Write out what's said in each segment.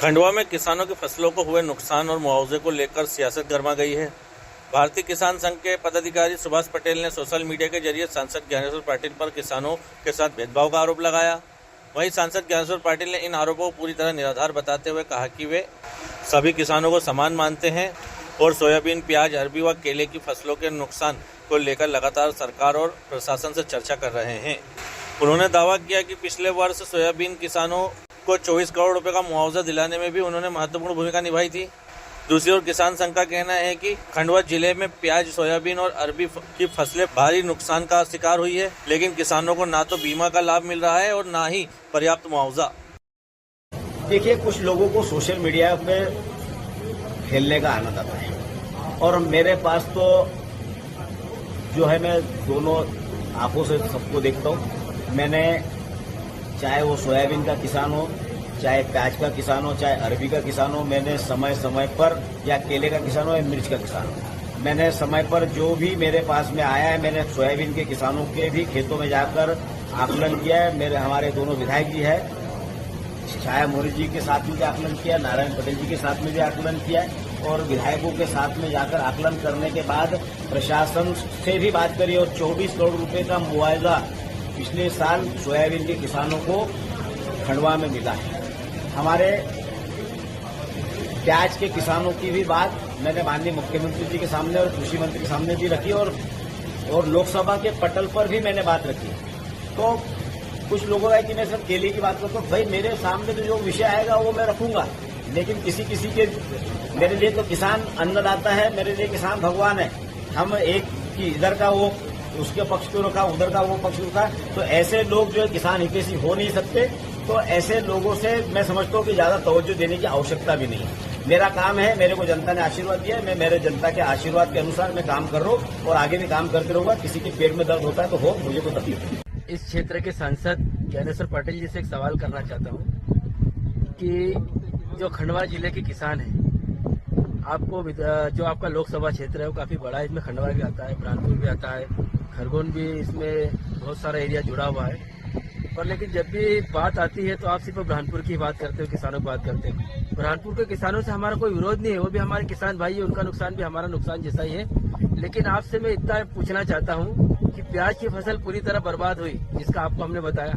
खंडवा में किसानों की फसलों को हुए नुकसान और मुआवजे को लेकर सियासत गर्मा गई है। भारतीय किसान संघ के पदाधिकारी सुभाष पटेल ने सोशल मीडिया के जरिए सांसद ज्ञानेश्वर पाटिल पर किसानों के साथ भेदभाव का आरोप लगाया। वहीं सांसद ज्ञानेश्वर पाटिल ने इन आरोपों को पूरी तरह निराधार बताते हुए कहा कि वे सभी किसानों को समान मानते हैं और सोयाबीन, प्याज, अरबी व केले की फसलों के नुकसान को लेकर लगातार सरकार और प्रशासन से चर्चा कर रहे हैं। उन्होंने दावा किया कि पिछले वर्ष सोयाबीन किसानों को 24 करोड़ रुपए का मुआवजा दिलाने में भी उन्होंने महत्वपूर्ण भूमिका निभाई थी। दूसरी ओर किसान संघ का कहना है कि खंडवा जिले में प्याज, सोयाबीन और अरबी की फसलें भारी नुकसान का शिकार हुई है, लेकिन किसानों को ना तो बीमा का लाभ मिल रहा है और ना ही पर्याप्त मुआवजा। देखिए, कुछ लोगों को सोशल मीडिया पे खेलने का आनंद आता है और मेरे पास तो जो है, मैं दोनों आंखों से सबको देखता हूँ। मैंने चाहे वो सोयाबीन का किसान हो, चाहे प्याज का किसान हो, चाहे अरबी का किसान हो, मैंने समय समय पर, या केले का किसान हो या मिर्च का किसान हो, मैंने समय पर जो भी मेरे पास में आया है, मैंने सोयाबीन के किसानों के भी खेतों में जाकर आकलन किया है। हमारे दोनों विधायक जी है, छाया मोरी जी के साथ में भी आकलन किया, नारायण पटेल जी के साथ में भी आकलन किया और विधायकों के साथ में जाकर आकलन करने के बाद प्रशासन से भी बात करी और 24 करोड़ रुपए का मुआवजा पिछले साल सोयाबीन के किसानों को खंडवा में मिला है। हमारे प्याज के किसानों की भी बात मैंने माननीय मुख्यमंत्री जी के सामने और कृषि मंत्री के सामने भी रखी और लोकसभा के पटल पर भी मैंने बात रखी। तो कुछ लोगों का कि मैं सर केले की बात करता हूँ, भाई मेरे सामने तो जो विषय आएगा वो मैं रखूंगा, लेकिन किसी के मेरे लिए तो किसान अन्नदाता है, मेरे लिए किसान भगवान है। हम एक की इधर का वो उसके पक्ष को रखा, उधर का वो पक्ष रखा, तो ऐसे लोग जो है किसान हितैषी हो नहीं सकते। तो ऐसे लोगों से मैं समझता हूँ कि ज्यादा तवज्जो देने की आवश्यकता भी नहीं है। मेरा काम है, मेरे को जनता ने आशीर्वाद दिया है, मैं मेरे जनता के आशीर्वाद के अनुसार मैं काम कर रहा हूँ और आगे भी काम करते रहूंगा। किसी के पेट में दर्द होता है तो हो, मुझे कोई तकलीफ नहीं। इस क्षेत्र के सांसद ज्ञानेश्वर पाटिल जी से एक सवाल करना चाहता हूँ कि जो खंडवा जिले के किसान हैं, आपको जो आपका लोकसभा क्षेत्र है वो काफी बड़ा है, इसमें खंडवा भी आता है, बुरहानपुर भी आता है, खरगोन भी, इसमें बहुत सारा एरिया जुड़ा हुआ है। पर लेकिन जब भी बात आती है तो आप सिर्फ बुरहानपुर की बात करते हो, किसानों की बात करते हो। बुरहानपुर के किसानों से हमारा कोई विरोध नहीं है, वो भी हमारे किसान भाई है, उनका नुकसान भी हमारा नुकसान जैसा ही है। लेकिन आपसे मैं इतना पूछना चाहता हूँ कि प्याज की फसल पूरी तरह बर्बाद हुई, जिसका आपको हमने बताया।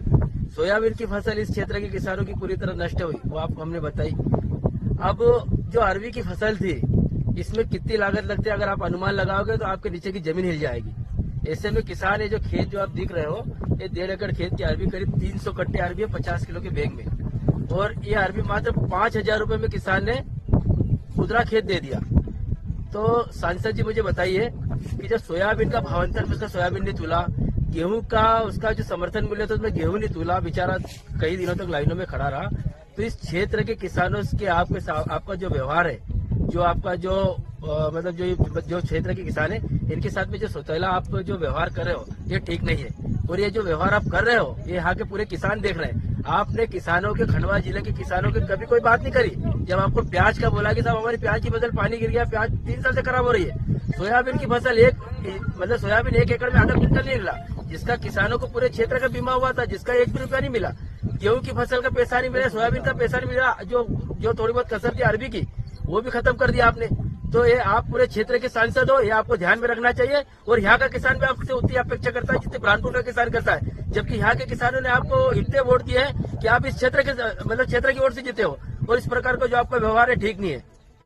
सोयाबीन की फसल इस क्षेत्र के किसानों की पूरी तरह नष्ट हुई, वो आपको हमने बताई। अब जो अरबी की फसल थी, इसमें कितनी लागत लगती है, अगर आप अनुमान लगाओगे तो आपके नीचे की जमीन हिल जाएगी। ऐसे में किसान है, जो खेत जो आप दिख रहे हो, ये 1.5 एकड़ खेत की अरबी करीब 300 कट्टे अरबी है 50 किलो के बैग में, और ये अरबी मात्र 5,000 रुपए में किसान ने खुदरा खेत दे दिया। तो सांसद जी मुझे बताइए कि जब सोयाबीन का भावांतर में उसका सोयाबीन नहीं तुला, गेहूं का उसका जो समर्थन मिले तो उसमें गेहूं नहीं तुला, बेचारा कई दिनों तक लाइनों में खड़ा रहा। तो इस क्षेत्र के किसानों के आपका जो व्यवहार है, जो आपका मतलब जो क्षेत्र के किसान है, इनके साथ में जो सौतेला आप जो व्यवहार कर रहे हो, ये ठीक नहीं है। और ये जो व्यवहार आप कर रहे हो, ये यहाँ के पूरे किसान देख रहे हैं। आपने किसानों के, खंडवा जिले के किसानों के कभी कोई बात नहीं करी। जब आपको प्याज का बोला कि साहब हमारी प्याज की फसल पानी गिर गया, प्याज 3 साल से खराब हो रही है। सोयाबीन की फसल सोयाबीन 1 एकड़ में आधा क्विंटल नहीं मिला, जिसका किसानों को पूरे क्षेत्र का बीमा हुआ था, जिसका 1 भी रुपया नहीं मिला। गेहूं की फसल का पैसा नहीं मिला, सोयाबीन का पैसा नहीं मिला, जो थोड़ी बहुत कसर थी अरबी की, वो भी खत्म कर दिया आपने। तो ये आप पूरे क्षेत्र के सांसद हो, ये आपको ध्यान में रखना चाहिए। और यहाँ का किसान भी आपसे उतनी अपेक्षा करता है जितने बुरहानपुर का किसान करता है, जबकि यहाँ के किसानों ने आपको इतने वोट दिए हैं कि आप इस क्षेत्र के क्षेत्र की ओर से जीते हो, और इस प्रकार का जो आपका व्यवहार है ठीक नहीं है।